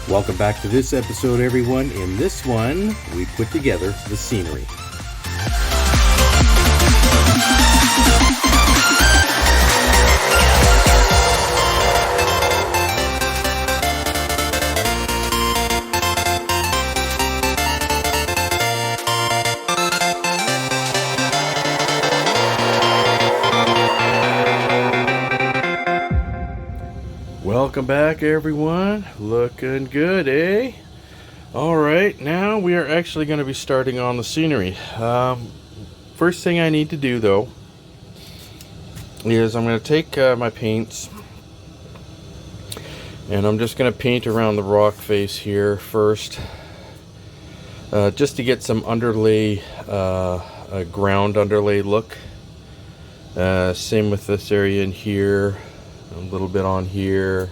Welcome back to this episode, everyone. In this one, we put together the scenery. Welcome back, everyone. Looking good, eh? Alright, now we are actually going to be starting on the scenery. First thing I need to do, though, is I'm going to take my paints, and I'm just going to paint around the rock face here first, just to get some underlay, a ground underlay look. Same with this area in here, a little bit on here,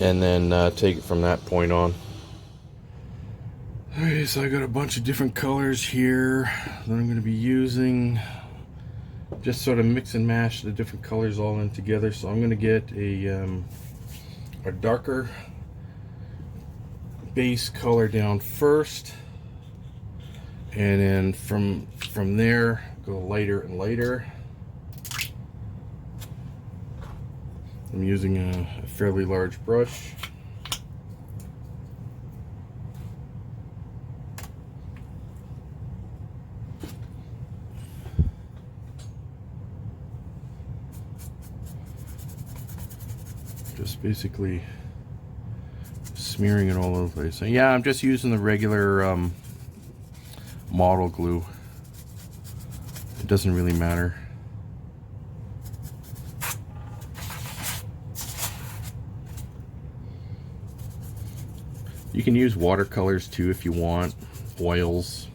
and then take it from that point on. Alright, so I got a bunch of different colors here that I'm going to be using. Just sort of mix and mash the different colors all in together. So I'm going to get a darker base color down first, and then from there go lighter and lighter. I'm using a fairly large brush. Just basically smearing it all over the place. So yeah, I'm just using the regular model glue. It doesn't really matter. You can use watercolors too if you want, oils.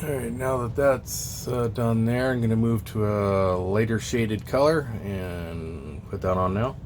Alright, now that that's done there, I'm going to move to a lighter shaded color and put that on now.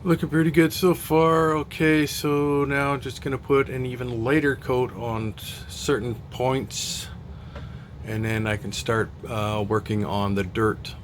Looking pretty good so far. Okay, so now just gonna put an even lighter coat on certain points, and then I can start working on the dirt.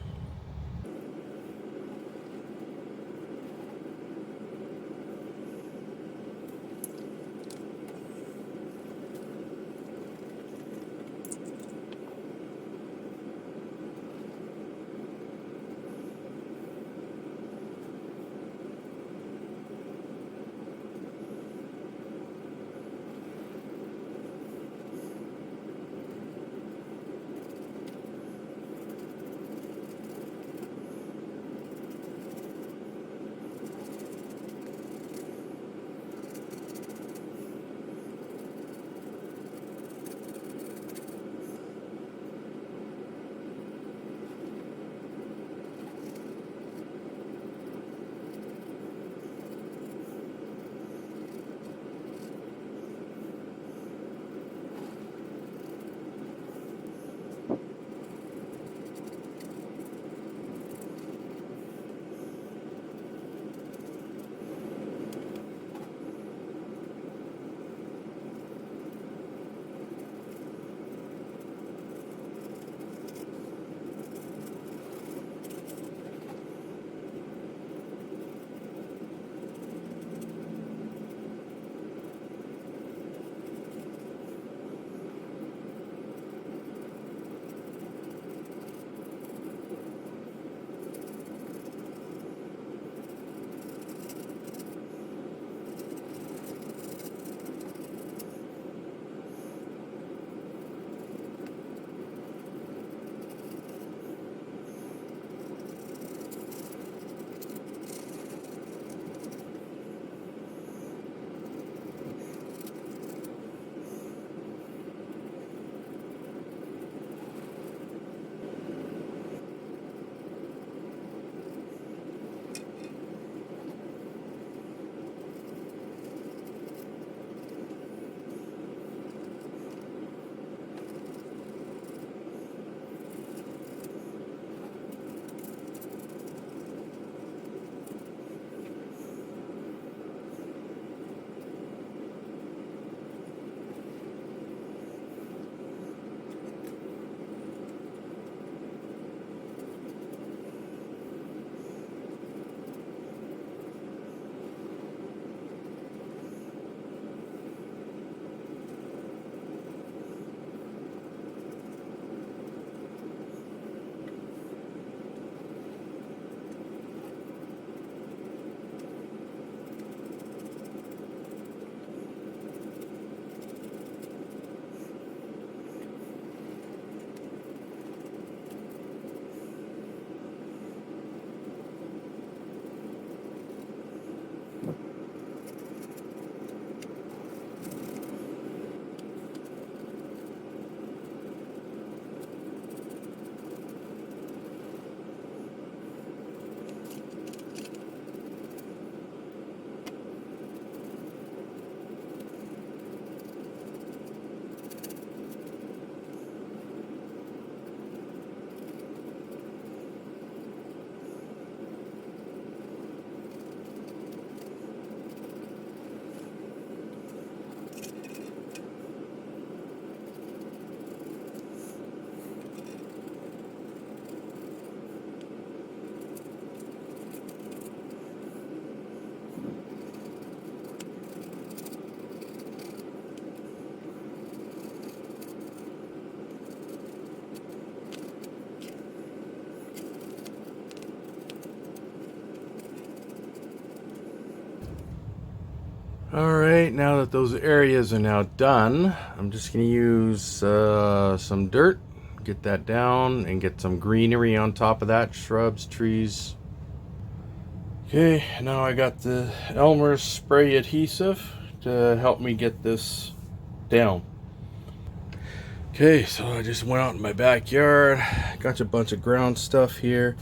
Alright, now that those areas are now done, I'm just going to use some dirt, get that down, and get some greenery on top of that, shrubs, trees. Okay, now I got the Elmer's spray adhesive to help me get this down. Okay, so I just went out in my backyard, got a bunch of ground stuff here,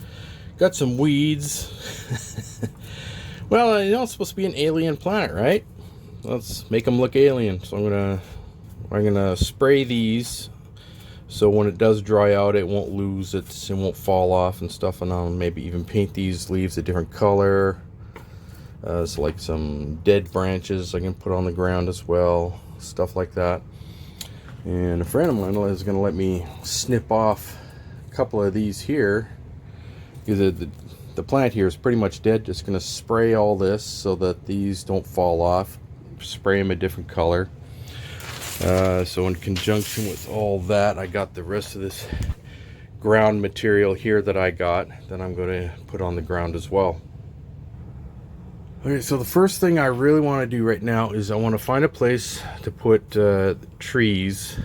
got some weeds. Well, you know, it's supposed to be an alien planet, right? Let's make them look alien. So I'm gonna spray these so when it does dry out it won't lose it won't fall off and stuff, and I'll maybe even paint these leaves a different color. It's like some dead branches I can put on the ground as well, stuff like that. And a friend of mine is going to let me snip off a couple of these here, because the plant here is pretty much dead. Just going to spray all this so that these don't fall off, spray them a different color. So in conjunction with all that, I got the rest of this ground material here that I got that I'm going to put on the ground as well. Okay, so the first thing I really want to do right now is I want to find a place to put trees,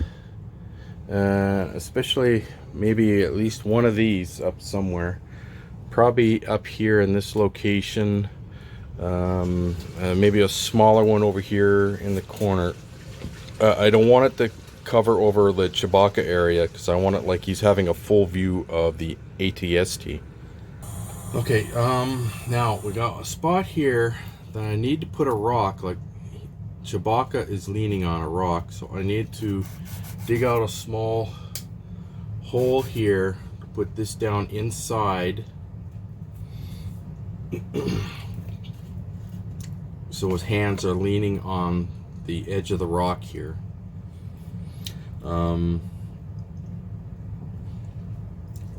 especially maybe at least one of these up somewhere, probably up here in this location, maybe a smaller one over here in the corner. I don't want it to cover over the Chewbacca area, because I want it like he's having a full view of the ATST. Okay, now we got a spot here that I need to put a rock, like Chewbacca is leaning on a rock, so I need to dig out a small hole here to put this down inside so his hands are leaning on the edge of the rock here.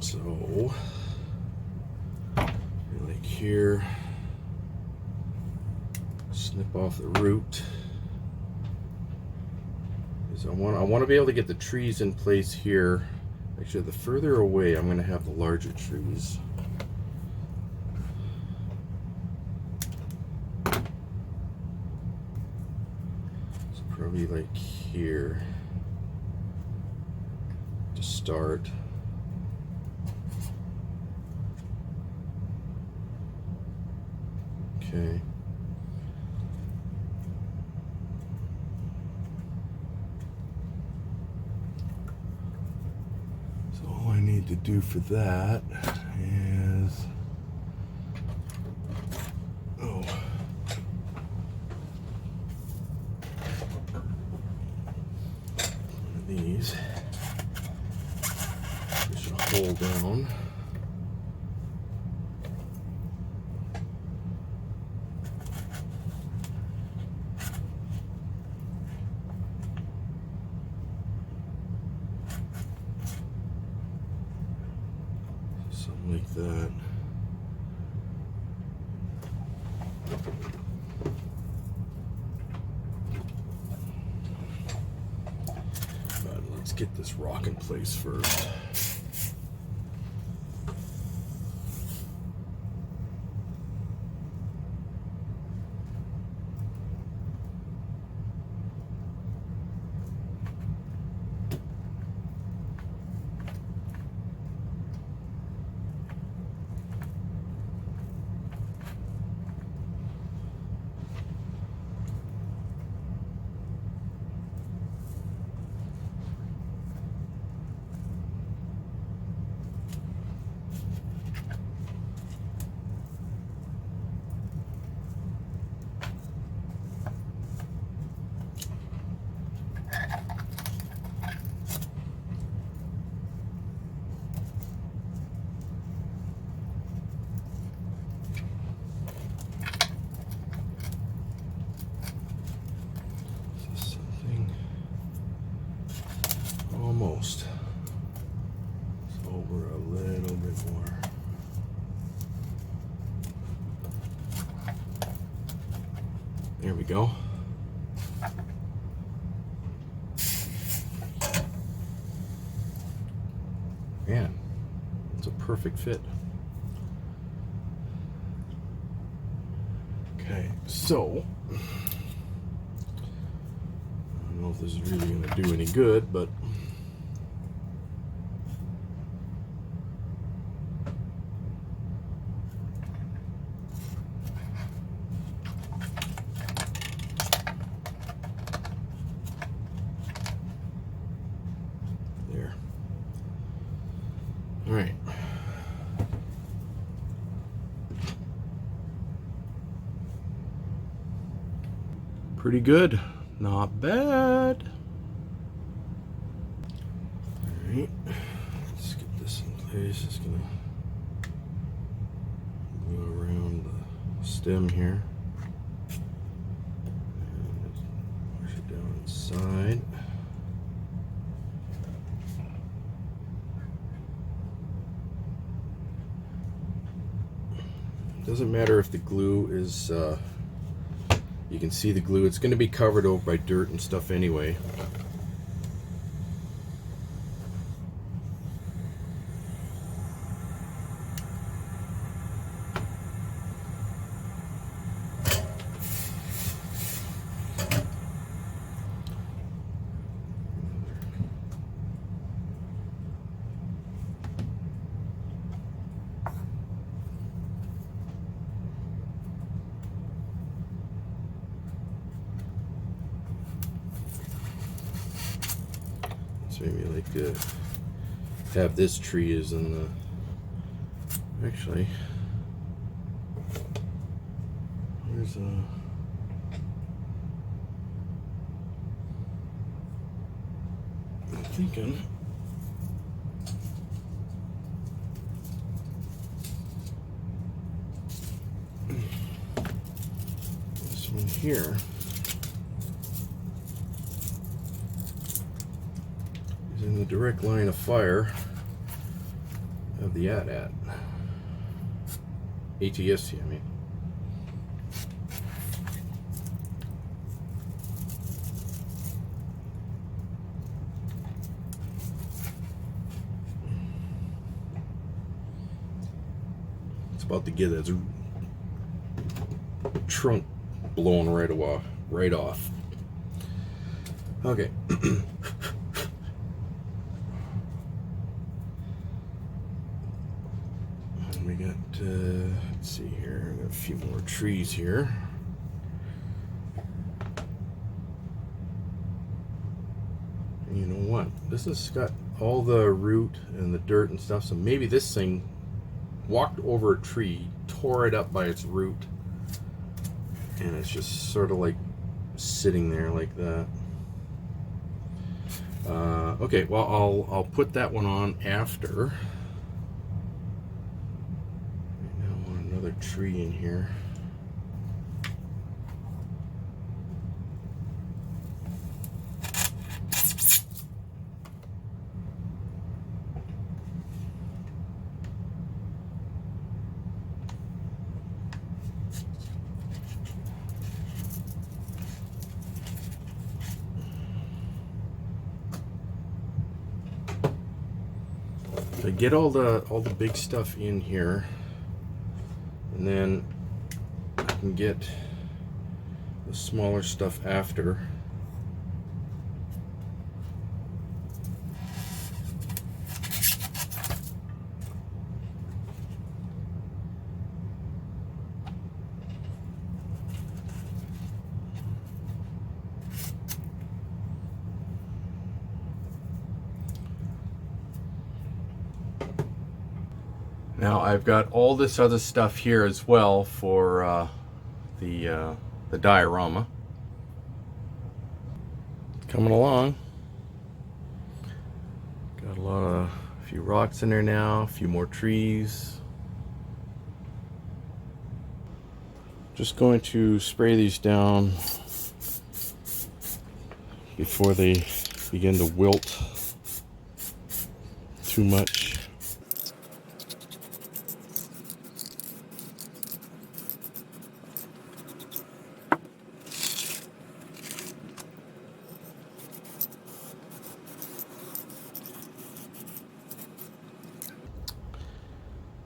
So like here, snip off the root, because I want to be able to get the trees in place here. Actually, the further away I'm going to have the larger trees. Probably like here to start. Okay. So all I need to do for that is these push a hole down. Something like that. Let's get this rock in place first. Almost. It's over a little bit more. There we go. Man, it's a perfect fit. Okay, so I don't know if this is really going to do any good, but there. All right. Pretty good. Not bad. Alright. Let's get this in place. Just gonna go around the stem here. Doesn't matter if the glue is, you can see the glue, it's going to be covered over by dirt and stuff anyway. Maybe like have this tree is in the, actually there's a, I'm thinking this one here in the direct line of fire of the AT-AT. ATST, I mean. It's about to get its trunk blown right off. Okay. We got, let's see here, we got a few more trees here. And you know what? This has got all the root and the dirt and stuff, so maybe this thing walked over a tree, tore it up by its root, and it's just sort of like sitting there like that. Okay, well, I'll put that one on after. Another tree in here. So get all the big stuff in here. And then I can get the smaller stuff after. Now I've got all this other stuff here as well for the diorama. Coming along. Got a few rocks in there now, a few more trees. Just going to spray these down before they begin to wilt too much.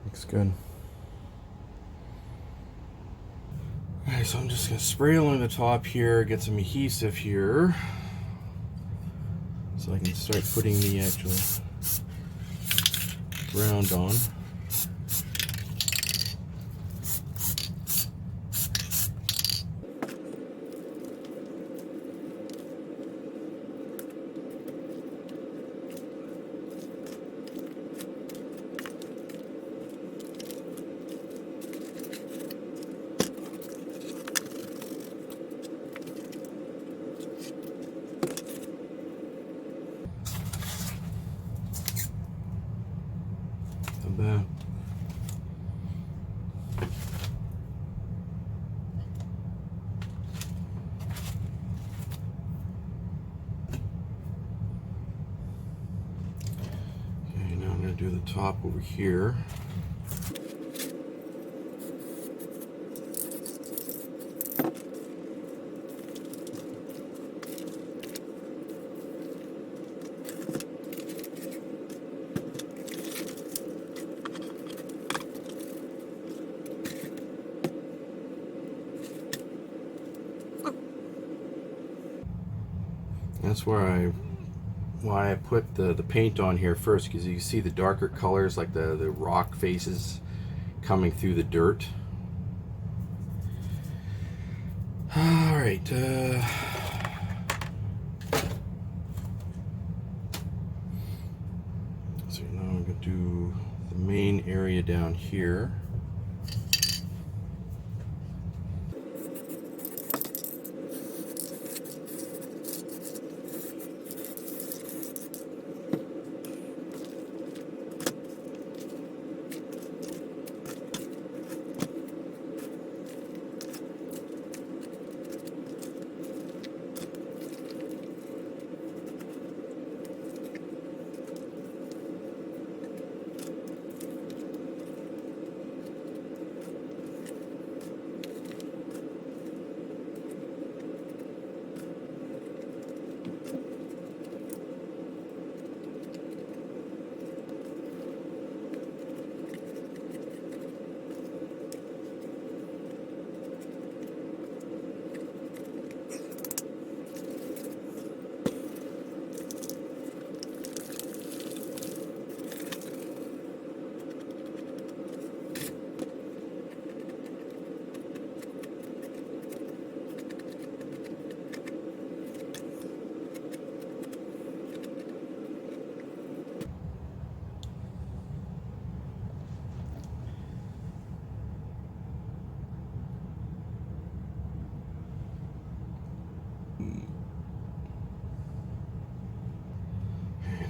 Looks good. Alright, so I'm just going to spray along the top here, get some adhesive here, so I can start putting the actual ground on. That. Okay, now I'm going to do the top over here. That's why I put the paint on here first, because you see the darker colors, like the rock faces coming through the dirt. All right. So now I'm going to do the main area down here.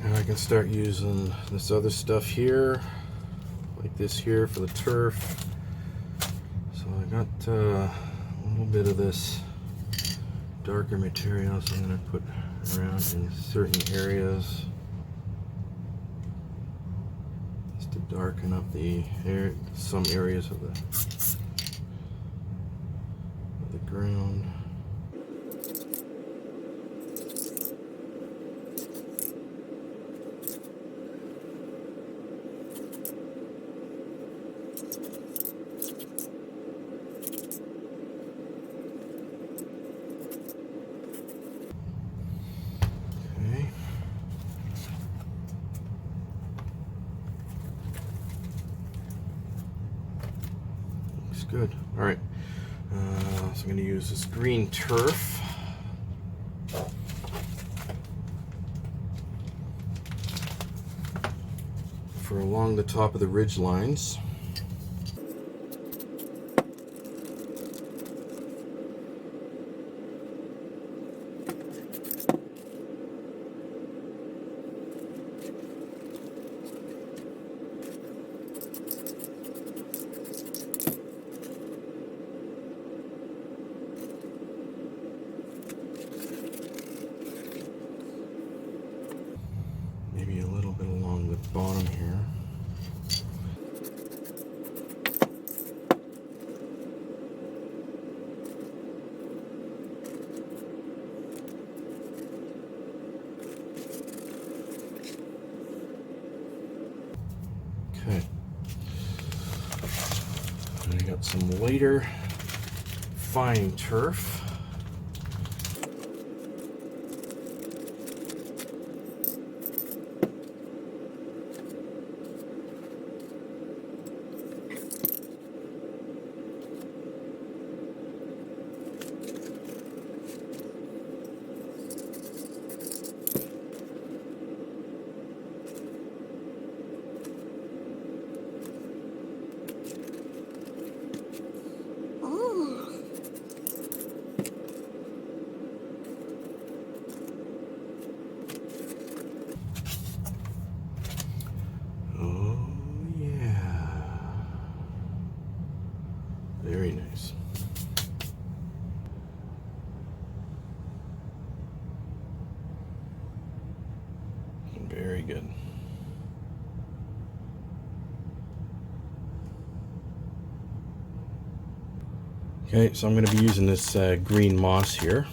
Now I can start using this other stuff here, like this here for the turf. So I got a little bit of this darker material, so I'm going to put around in certain areas just to darken up some areas of the ground. Good. All right. So I'm going to use this green turf. For along the top of the ridge lines. Maybe a little bit along the bottom here. Okay. And I got some lighter fine turf. Very nice. Very good. Okay, so I'm going to be using this green moss here.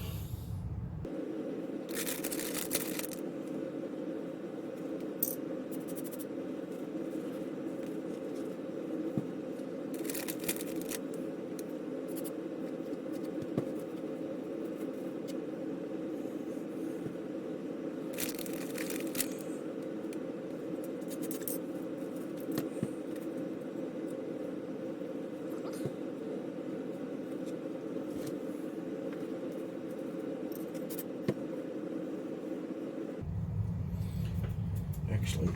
I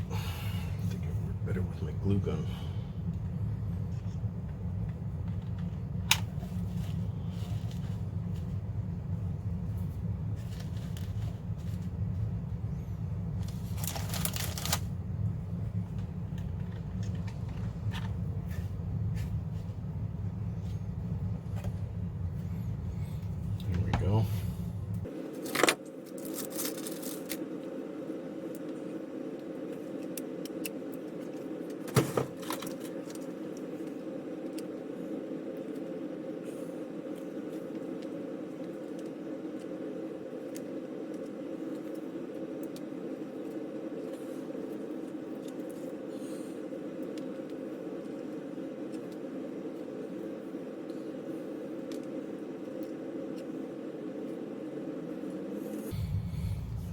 think I work better with my glue gun. There we go.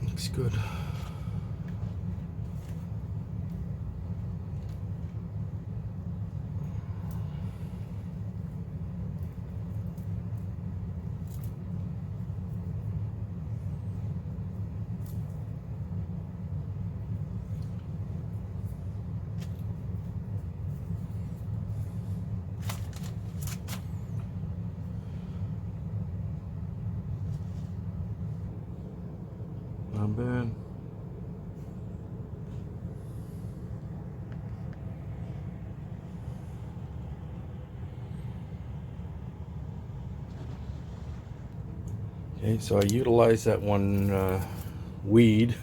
Looks good. Not bad. Okay, so I utilized that one weed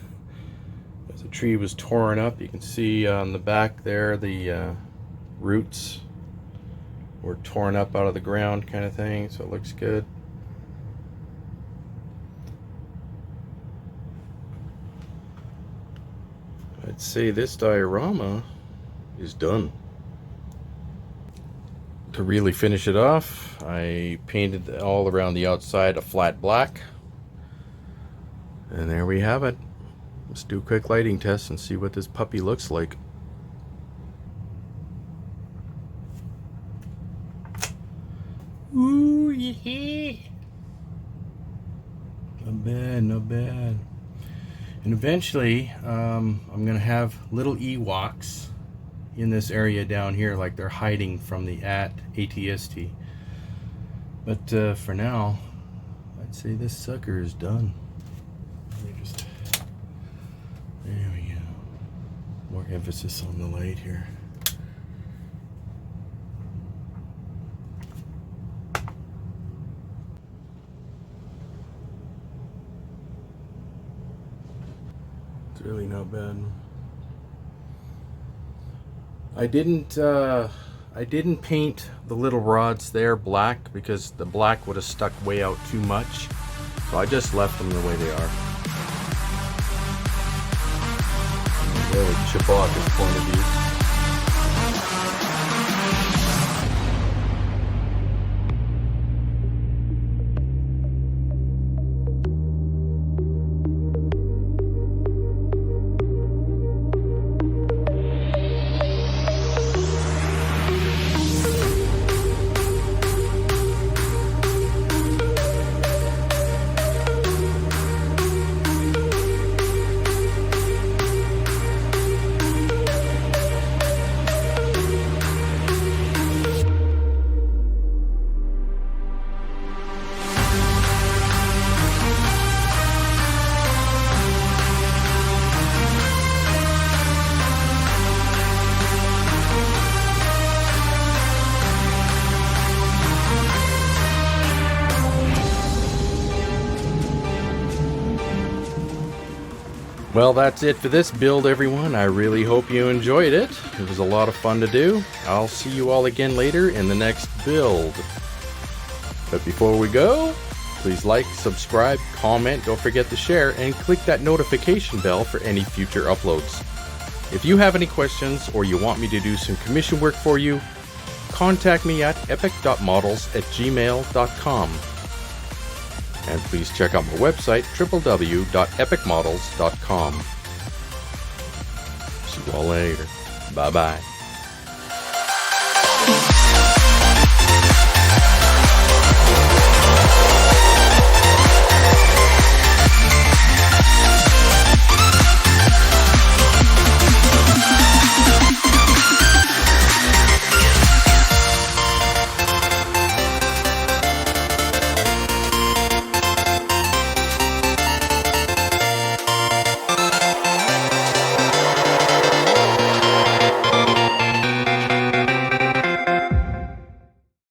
as the tree was torn up. You can see on the back there the roots were torn up out of the ground kind of thing, so it looks good. I'd say this diorama is done. To really finish it off, I painted all around the outside a flat black. And there we have it. Let's do a quick lighting test and see what this puppy looks like. Ooh, yeah. Not bad, not bad. And eventually, I'm gonna have little Ewoks in this area down here, like they're hiding from the ATST. But for now, I'd say this sucker is done. There we go. More emphasis on the light here. It's really not bad. I didn't paint the little rods there black because the black would have stuck way out too much. So I just left them the way they are. They would chip off his point of view. Well, that's it for this build, everyone. I really hope you enjoyed it. It was a lot of fun to do. I'll see you all again later in the next build. But before we go, please like, subscribe, comment, don't forget to share, and click that notification bell for any future uploads. If you have any questions or you want me to do some commission work for you, contact me at epic.models@gmail.com. And please check out my website, www.epicmodels.com. See you all later. Bye-bye.